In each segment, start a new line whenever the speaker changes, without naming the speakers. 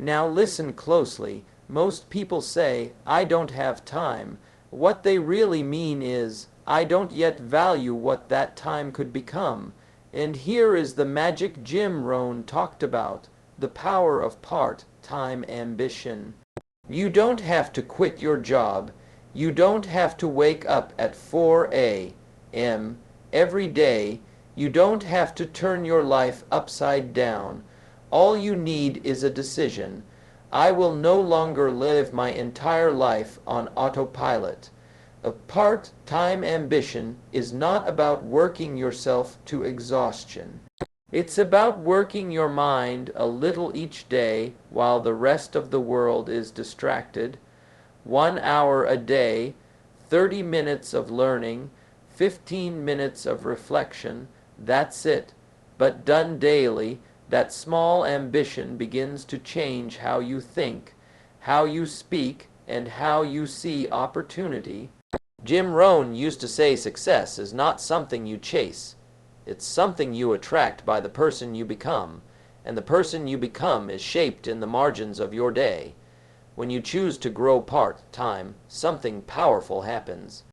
Now listen closely. Most people say, "I don't have time." What they really mean is, "I don't yet value what that time could become." And here is the magic Jim Rohn talked about, the power of part-time ambition. You don't have to quit your job. You don't have to wake up at 4 a.m. every day. You don't have to turn your life upside down. All you need is a decision. I will no longer live my entire life on autopilot. A part-time ambition is not about working yourself to exhaustion. It's about working your mind a little each day while the rest of the world is distracted. 1 hour a day, 30 minutes of learning, 15 minutes of reflection, that's it. But done daily, that small ambition begins to change how you think, how you speak, and how you see opportunity. Jim Rohn used to say success is not something you chase. It's something you attract by the person you become, and the person you become is shaped in the margins of your day. When you choose to grow part-time, something powerful happens.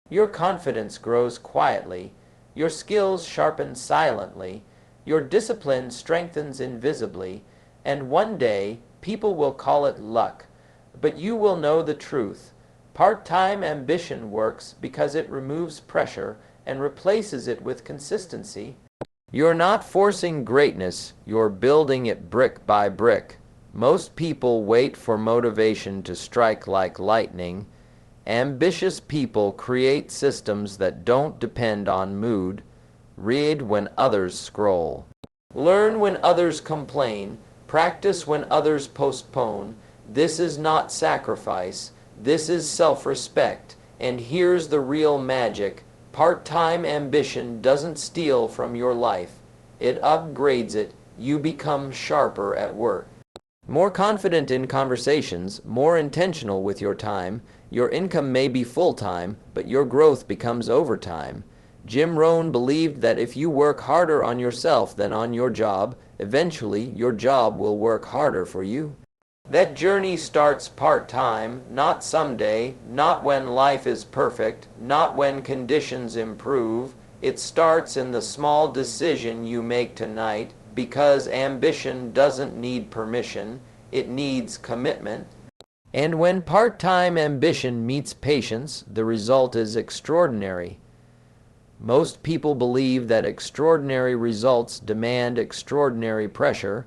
Your confidence grows quietly, your skills sharpen silently, your discipline strengthens invisibly, and one day people will call it luck, but you will know the truth. Part-time ambition works because it removes pressure and replaces it with consistency. You're not forcing greatness, you're building it brick by brick. Most people wait for motivation to strike like lightning. Ambitious people create systems that don't depend on mood. Read when others scroll. Learn when others complain. Practice when others postpone. This is not sacrifice. This is self-respect. And here's the real magic. Part-time ambition doesn't steal from your life. It upgrades it. You become sharper at work. More confident in conversations, more intentional with your time. Your income may be full-time, but your growth becomes overtime. Jim Rohn believed that if you work harder on yourself than on your job, eventually your job will work harder for you. That journey starts part-time, not someday, not when life is perfect, not when conditions improve. It starts in the small decision you make tonight, because ambition doesn't need permission, it needs commitment. And when part-time ambition meets patience, the result is extraordinary. Most people believe that extraordinary results demand extraordinary pressure.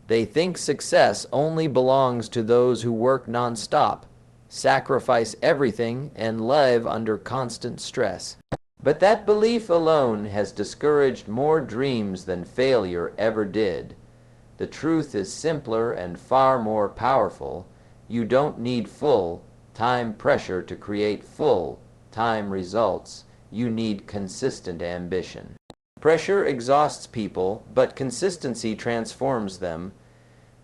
They think success only belongs to those who work non-stop, sacrifice everything, and live under constant stress. But that belief alone has discouraged more dreams than failure ever did. The truth is simpler and far more powerful. You don't need full-time pressure to create full-time results. You need consistent ambition. Pressure exhausts people, but consistency transforms them.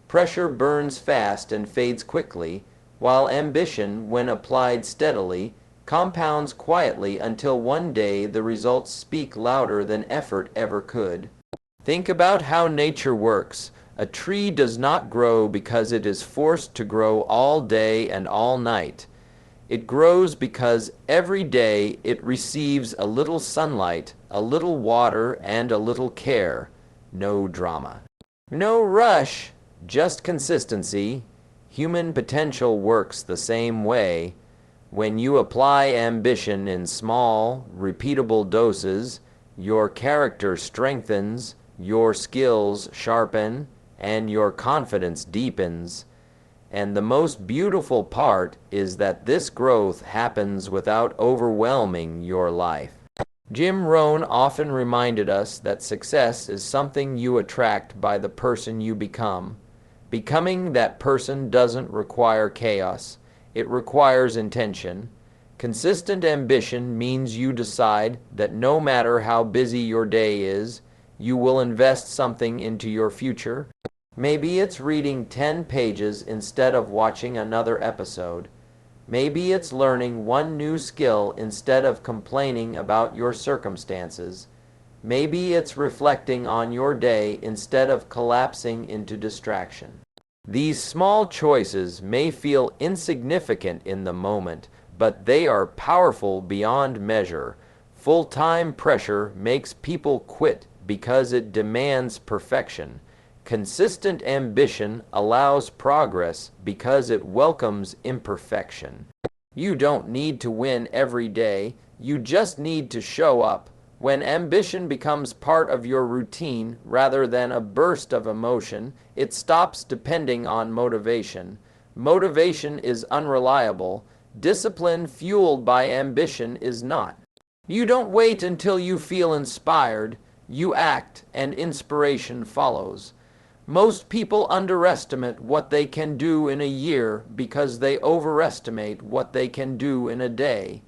Pressure burns fast and fades quickly, while ambition, when applied steadily, compounds quietly until one day the results speak louder than effort ever could. Think about how nature works. A tree does not grow because it is forced to grow all day and all night. It grows because every day it receives a little sunlight, a little water, and a little care. No drama. No rush, just consistency. Human potential works the same way. When you apply ambition in small, repeatable doses, your character strengthens, your skills sharpen, and your confidence deepens. And the most beautiful part is that this growth happens without overwhelming your life. Jim Rohn often reminded us that success is something you attract by the person you become. Becoming that person doesn't require chaos. It requires intention. Consistent ambition means you decide that no matter how busy your day is, you will invest something into your future. Maybe it's reading 10 pages instead of watching another episode. Maybe it's learning one new skill instead of complaining about your circumstances. Maybe it's reflecting on your day instead of collapsing into distraction. These small choices may feel insignificant in the moment, but they are powerful beyond measure. Full-time pressure makes people quit because it demands perfection. Consistent ambition allows progress because it welcomes imperfection. You don't need to win every day, you just need to show up. When ambition becomes part of your routine rather than a burst of emotion, it stops depending on motivation. Motivation is unreliable. Discipline fueled by ambition is not. You don't wait until you feel inspired. You act, and inspiration follows. Most people underestimate what they can do in a year because they overestimate what they can do in a day.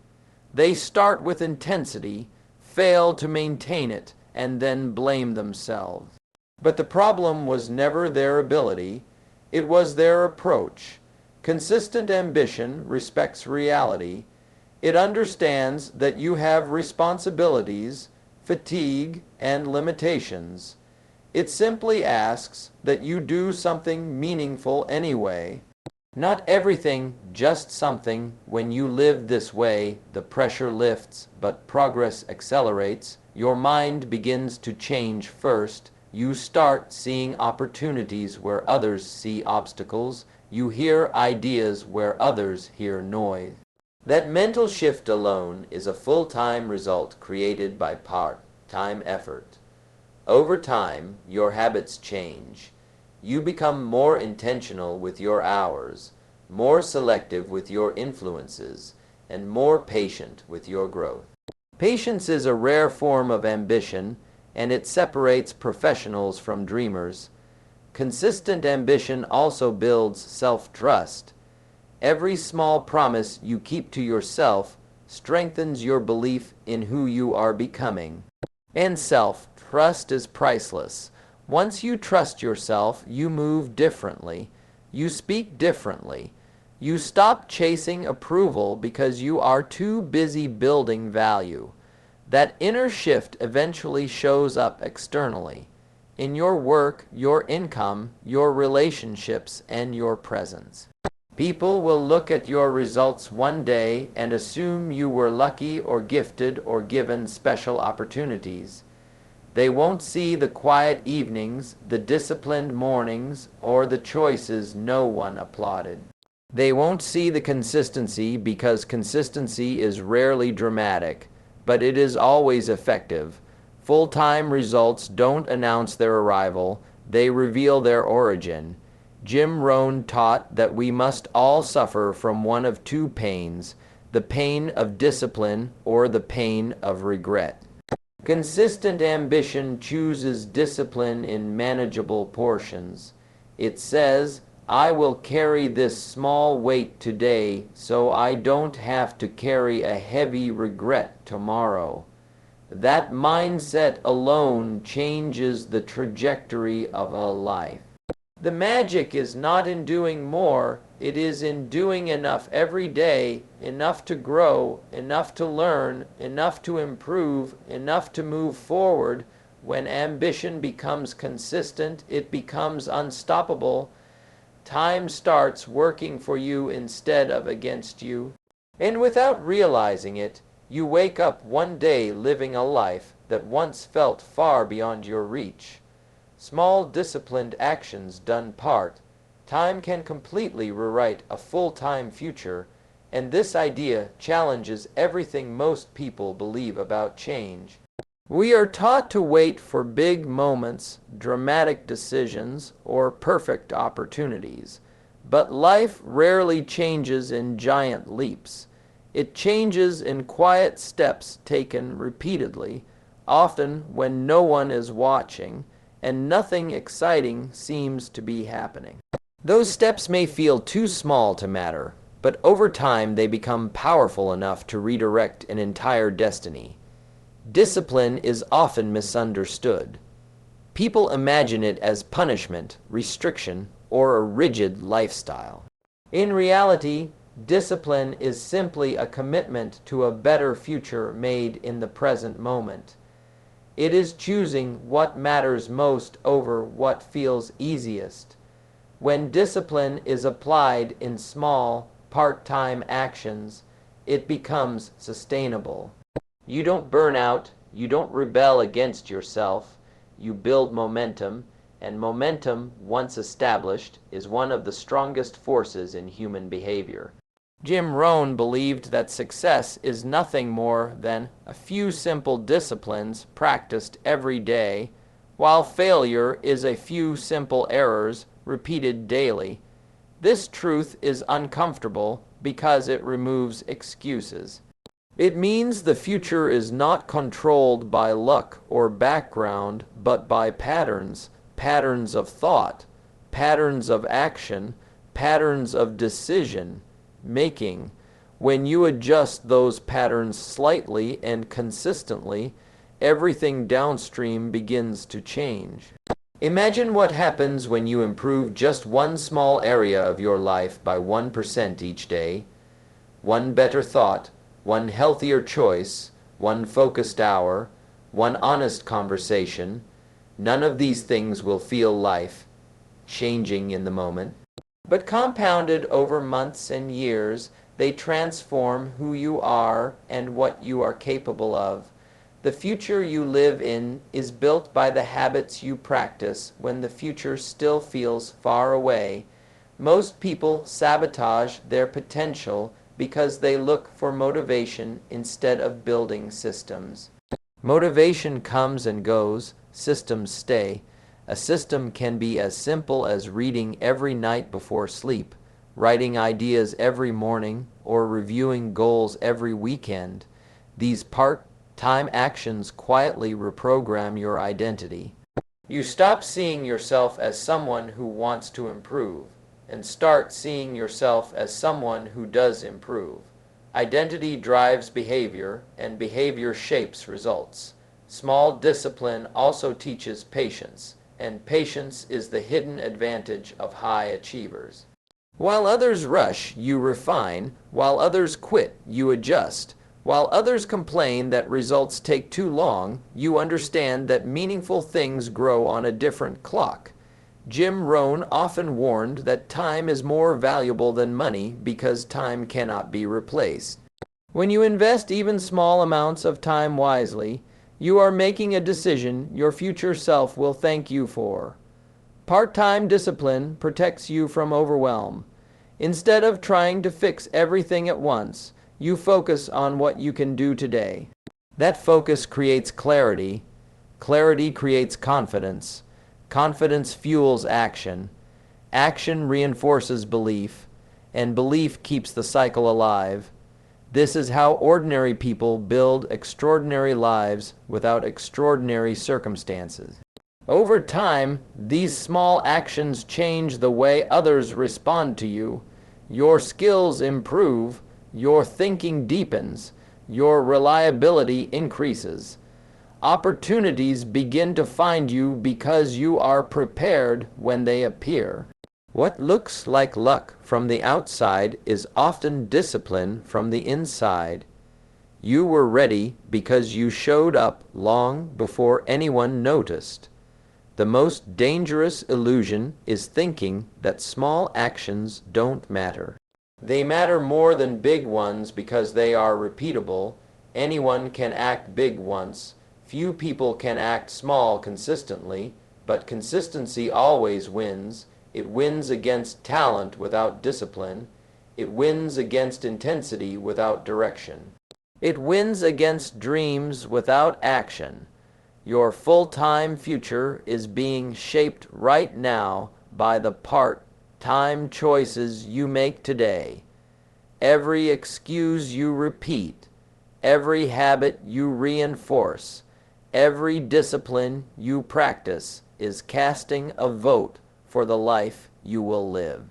They start with intensity, fail to maintain it, and then blame themselves. But the problem was never their ability, it was their approach. Consistent ambition respects reality. It understands that you have responsibilities, fatigue, and limitations. It simply asks that you do something meaningful anyway. Not everything, just something. When you live this way, the pressure lifts, but progress accelerates. Your mind begins to change first. You start seeing opportunities where others see obstacles. You hear ideas where others hear noise. That mental shift alone is a full-time result created by part-time effort. Over time, your habits change. You become more intentional with your hours, more selective with your influences, and more patient with your growth. Patience is a rare form of ambition, and it separates professionals from dreamers. Consistent ambition also builds self-trust. Every small promise you keep to yourself strengthens your belief in who you are becoming. And self-trust is priceless. Once you trust yourself, you move differently. You speak differently. You stop chasing approval because you are too busy building value. That inner shift eventually shows up externally, in your work, your income, your relationships, and your presence. People will look at your results one day and assume you were lucky or gifted or given special opportunities. They won't see the quiet evenings, the disciplined mornings, or the choices no one applauded. They won't see the consistency because consistency is rarely dramatic, but it is always effective. Full-time results don't announce their arrival, they reveal their origin. Jim Rohn taught that we must all suffer from one of two pains, the pain of discipline or the pain of regret. Consistent ambition chooses discipline in manageable portions. It says, I will carry this small weight today so I don't have to carry a heavy regret tomorrow. That mindset alone changes the trajectory of a life. The magic is not in doing more, it is in doing enough every day, enough to grow, enough to learn, enough to improve, enough to move forward. When ambition becomes consistent, it becomes unstoppable. Time starts working for you instead of against you. And without realizing it, you wake up one day living a life that once felt far beyond your reach. Small disciplined actions done part, time can completely rewrite a full-time future, and this idea challenges everything most people believe about change. We are taught to wait for big moments, dramatic decisions, or perfect opportunities, but life rarely changes in giant leaps. It changes in quiet steps taken repeatedly, often when no one is watching, and nothing exciting seems to be happening. Those steps may feel too small to matter, but over time they become powerful enough to redirect an entire destiny. Discipline is often misunderstood. People imagine it as punishment, restriction, or a rigid lifestyle. In reality, discipline is simply a commitment to a better future made in the present moment. It is choosing what matters most over what feels easiest. When discipline is applied in small, part-time actions, it becomes sustainable. You don't burn out, you don't rebel against yourself, you build momentum, and momentum, once established, is one of the strongest forces in human behavior. Jim Rohn believed that success is nothing more than a few simple disciplines practiced every day, while failure is a few simple errors repeated daily. This truth is uncomfortable because it removes excuses. It means the future is not controlled by luck or background, but by patterns of thought, patterns of action, patterns of decision making. When you adjust those patterns slightly and consistently, everything downstream begins to change. Imagine what happens when you improve just one small area of your life by 1% each day. One better thought, one healthier choice, one focused hour, one honest conversation. None of these things will feel life-changing in the moment, but compounded over months and years, they transform who you are and what you are capable of. The future you live in is built by the habits you practice when the future still feels far away. Most people sabotage their potential because they look for motivation instead of building systems. Motivation comes and goes, systems stay. A system can be as simple as reading every night before sleep, writing ideas every morning, or reviewing goals every weekend. These part-time actions quietly reprogram your identity. You stop seeing yourself as someone who wants to improve, and start seeing yourself as someone who does improve. Identity drives behavior, and behavior shapes results. Small discipline also teaches patience, and patience is the hidden advantage of high achievers. While others rush, you refine. While others quit, you adjust. While others complain that results take too long, you understand that meaningful things grow on a different clock. Jim Rohn often warned that time is more valuable than money because time cannot be replaced. When you invest even small amounts of time wisely, you are making a decision your future self will thank you for. Part-time discipline protects you from overwhelm. Instead of trying to fix everything at once, you focus on what you can do today. That focus creates clarity. Clarity creates confidence. Confidence fuels action. Action reinforces belief, and belief keeps the cycle alive. This is how ordinary people build extraordinary lives without extraordinary circumstances. Over time, these small actions change the way others respond to you. Your skills improve, your thinking deepens, your reliability increases. Opportunities begin to find you because you are prepared when they appear. What looks like luck from the outside is often discipline from the inside. You were ready because you showed up long before anyone noticed. The most dangerous illusion is thinking that small actions don't matter. They matter more than big ones because they are repeatable. Anyone can act big once. Few people can act small consistently, but consistency always wins. It wins against talent without discipline. It wins against intensity without direction. It wins against dreams without action. Your full-time future is being shaped right now by the part-time choices you make today. Every excuse you repeat, every habit you reinforce, every discipline you practice is casting a vote for the life you will live.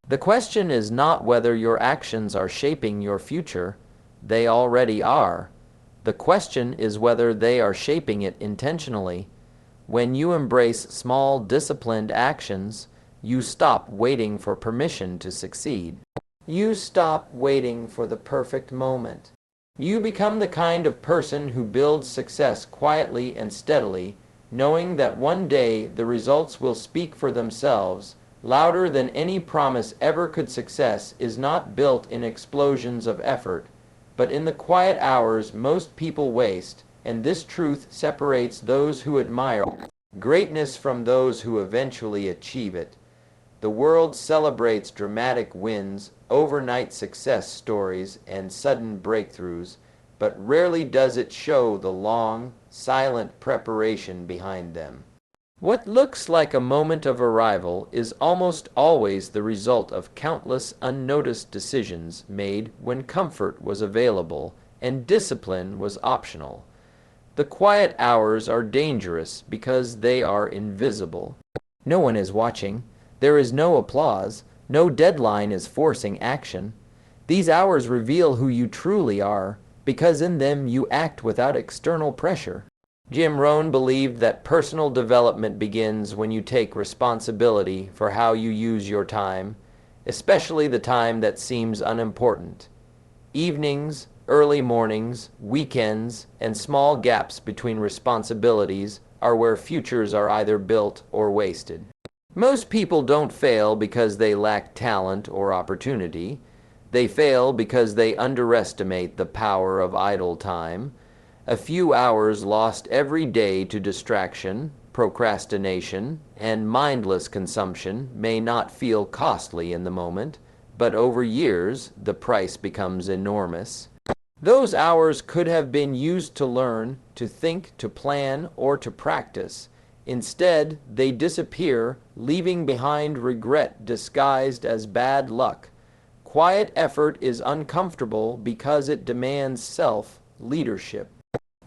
The question is not whether your actions are shaping your future. They already are. The question is whether they are shaping it intentionally. When you embrace small, disciplined actions, you stop waiting for permission to succeed. You stop waiting for the perfect moment. You become the kind of person who builds success quietly and steadily, knowing that one day the results will speak for themselves, Louder than any promise ever could, success is not built in explosions of effort, but in the quiet hours most people waste, and this truth separates those who admire greatness from those who eventually achieve it. The world celebrates dramatic wins, overnight success stories, and sudden breakthroughs, but rarely does it show the long, silent preparation behind them. What looks like a moment of arrival is almost always the result of countless unnoticed decisions made when comfort was available and discipline was optional. The quiet hours are dangerous because they are invisible. No one is watching. There is no applause. No deadline is forcing action. These hours reveal who you truly are, because in them you act without external pressure. Jim Rohn believed that personal development begins when you take responsibility for how you use your time, especially the time that seems unimportant. Evenings, early mornings, weekends, and small gaps between responsibilities are where futures are either built or wasted. Most people don't fail because they lack talent or opportunity. They fail because they underestimate the power of idle time. A few hours lost every day to distraction, procrastination, and mindless consumption may not feel costly in the moment, but over years the price becomes enormous. Those hours could have been used to learn, to think, to plan, or to practice. Instead, they disappear, leaving behind regret disguised as bad luck. Quiet effort is uncomfortable because it demands self-leadership.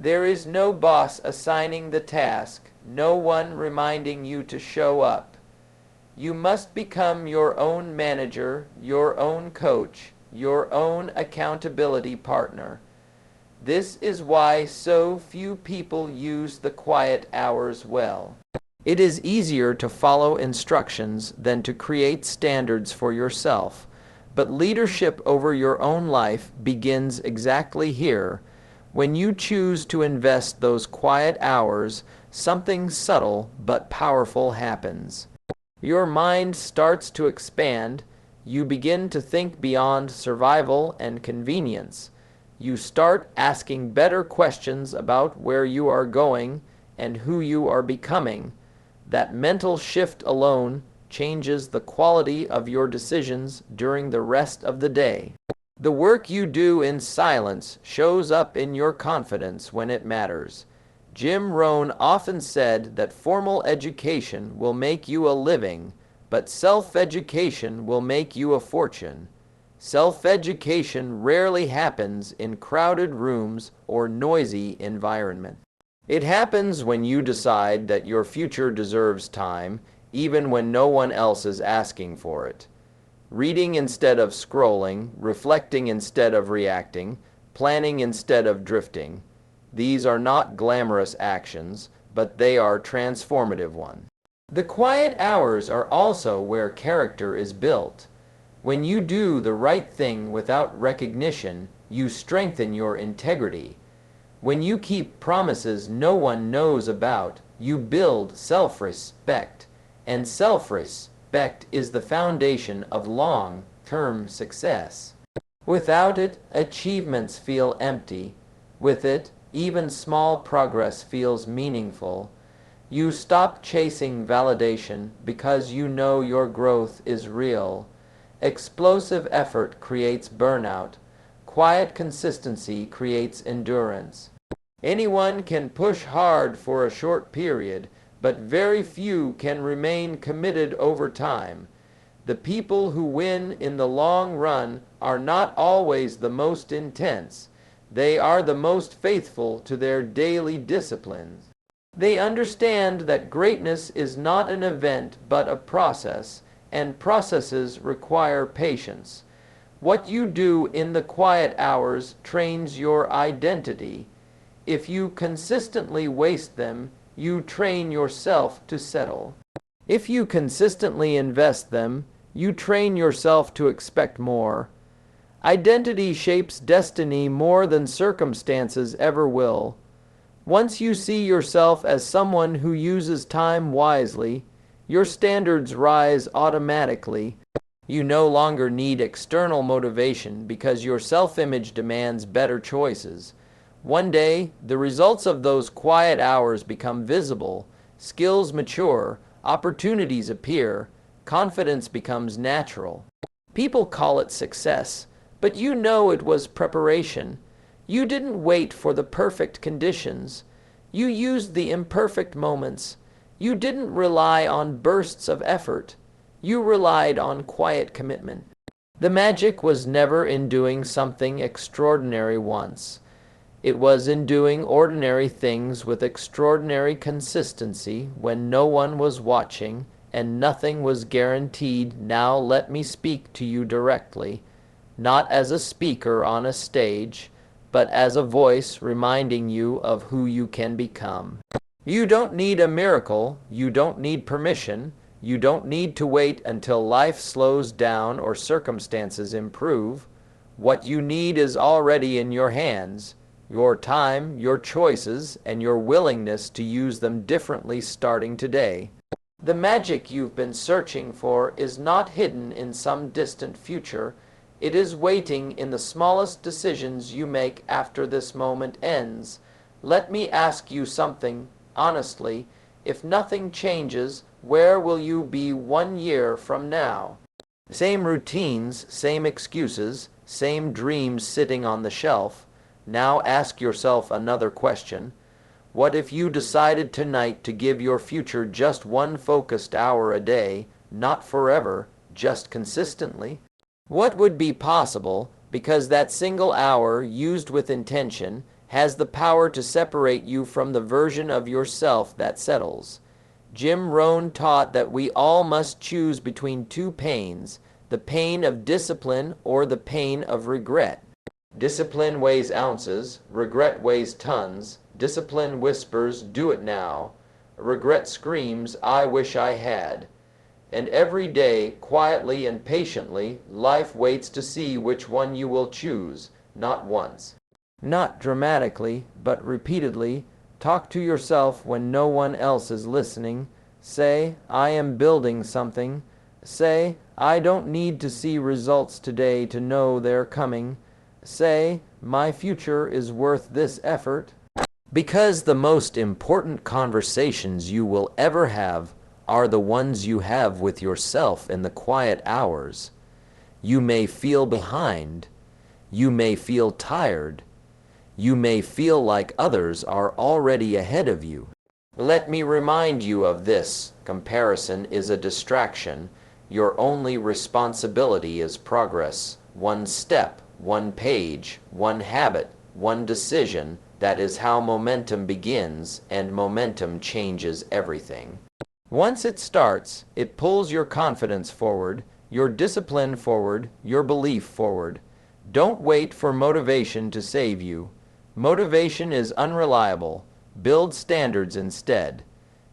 There is no boss assigning the task, no one reminding you to show up. You must become your own manager, your own coach, your own accountability partner. This is why so few people use the quiet hours well. It is easier to follow instructions than to create standards for yourself, but leadership over your own life begins exactly here. When you choose to invest those quiet hours, something subtle but powerful happens. Your mind starts to expand. You begin to think beyond survival and convenience. You start asking better questions about where you are going and who you are becoming. That mental shift alone changes the quality of your decisions during the rest of the day. The work you do in silence shows up in your confidence when it matters. Jim Rohn often said that formal education will make you a living, but self-education will make you a fortune. Self-education rarely happens in crowded rooms or noisy environments. It happens when you decide that your future deserves time, even when no one else is asking for it. Reading instead of scrolling, reflecting instead of reacting, planning instead of drifting. These are not glamorous actions, but they are transformative ones. The quiet hours are also where character is built. When you do the right thing without recognition, you strengthen your integrity. When you keep promises no one knows about, you build self-respect, and self-respect is the foundation of long-term success. Without it, achievements feel empty. With it, even small progress feels meaningful. You stop chasing validation because you know your growth is real. Explosive effort creates burnout. Quiet consistency creates endurance. Anyone can push hard for a short period, but very few can remain committed over time. The people who win in the long run are not always the most intense. They are the most faithful to their daily disciplines. They understand that greatness is not an event but a process, and processes require patience. What you do in the quiet hours trains your identity. If you consistently waste them, you train yourself to settle. If you consistently invest them, you train yourself to expect more. Identity shapes destiny more than circumstances ever will. Once you see yourself as someone who uses time wisely, Your standards rise automatically. You no longer need external motivation because your self-image demands better choices. One day, the results of those quiet hours become visible, skills mature, opportunities appear, confidence becomes natural. People call it success, but you know it was preparation. You didn't wait for the perfect conditions. You used the imperfect moments. You didn't rely on bursts of effort. You relied on quiet commitment. The magic was never in doing something extraordinary once. It was in doing ordinary things with extraordinary consistency when no one was watching and nothing was guaranteed. Now let me speak to you directly, not as a speaker on a stage, but as a voice reminding you of who you can become. You don't need a miracle. You don't need permission. You don't need to wait until life slows down or circumstances improve. What you need is already in your hands. Your time, your choices, and your willingness to use them differently starting today. The magic you've been searching for is not hidden in some distant future. It is waiting in the smallest decisions you make after this moment ends. Let me ask you something honestly. If nothing changes, where will you be 1 year from now? Same routines, same excuses, same dreams sitting on the shelf. Now ask yourself another question. What if you decided tonight to give your future just one focused hour a day, not forever, just consistently? What would be possible, because that single hour, used with intention, has the power to separate you from the version of yourself that settles? Jim Rohn taught that we all must choose between two pains, the pain of discipline or the pain of regret. Discipline weighs ounces, regret weighs tons. Discipline whispers, do it now. Regret screams, I wish I had. And every day, quietly and patiently, life waits to see which one you will choose, not once, not dramatically, but repeatedly. Talk to yourself when no one else is listening. Say, I am building something. Say, I don't need to see results today to know they're coming. Say, my future is worth this effort. Because the most important conversations you will ever have are the ones you have with yourself in the quiet hours. You may feel behind. You may feel tired. You may feel like others are already ahead of you. Let me remind you of this. Comparison is a distraction. Your only responsibility is progress. One step, one page, one habit, one decision. That is how momentum begins, and momentum changes everything. Once it starts, it pulls your confidence forward, your discipline forward, your belief forward. Don't wait for motivation to save you. Motivation is unreliable. Build standards instead.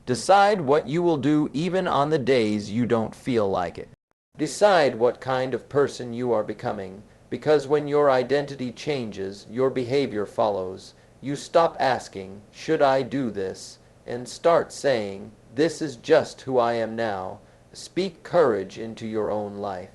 Decide what you will do even on the days you don't feel like it. Decide what kind of person you are becoming, because when your identity changes, your behavior follows. You stop asking, should I do this? And start saying, this is just who I am now. Speak courage into your own life.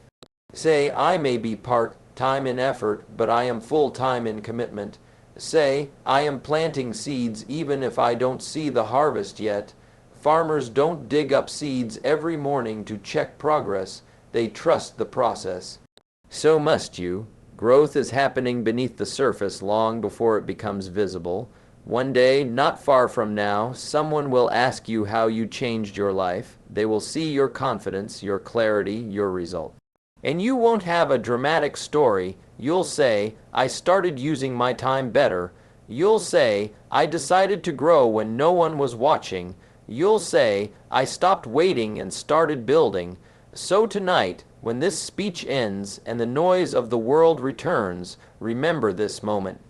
Say, I may be part-time in effort, but I am full-time in commitment. Say, I am planting seeds even if I don't see the harvest yet. Farmers don't dig up seeds every morning to check progress. They trust the process. So must you. Growth is happening beneath the surface long before it becomes visible. One day, not far from now, someone will ask you how you changed your life. They will see your confidence, your clarity, your result. And you won't have a dramatic story. You'll say, I started using my time better. You'll say, I decided to grow when no one was watching. You'll say, I stopped waiting and started building. So tonight, when this speech ends and the noise of the world returns, remember this moment.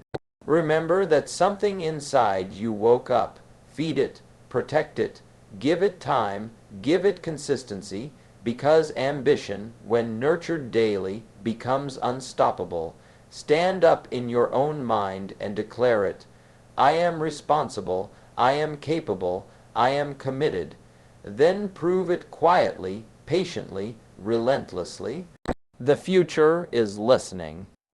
Remember that something inside you woke up. Feed it, protect it, give it time, give it consistency, because ambition, when nurtured daily, becomes unstoppable. Stand up in your own mind and declare it. I am responsible, I am capable, I am committed. then prove it quietly, patiently, relentlessly. The future is listening.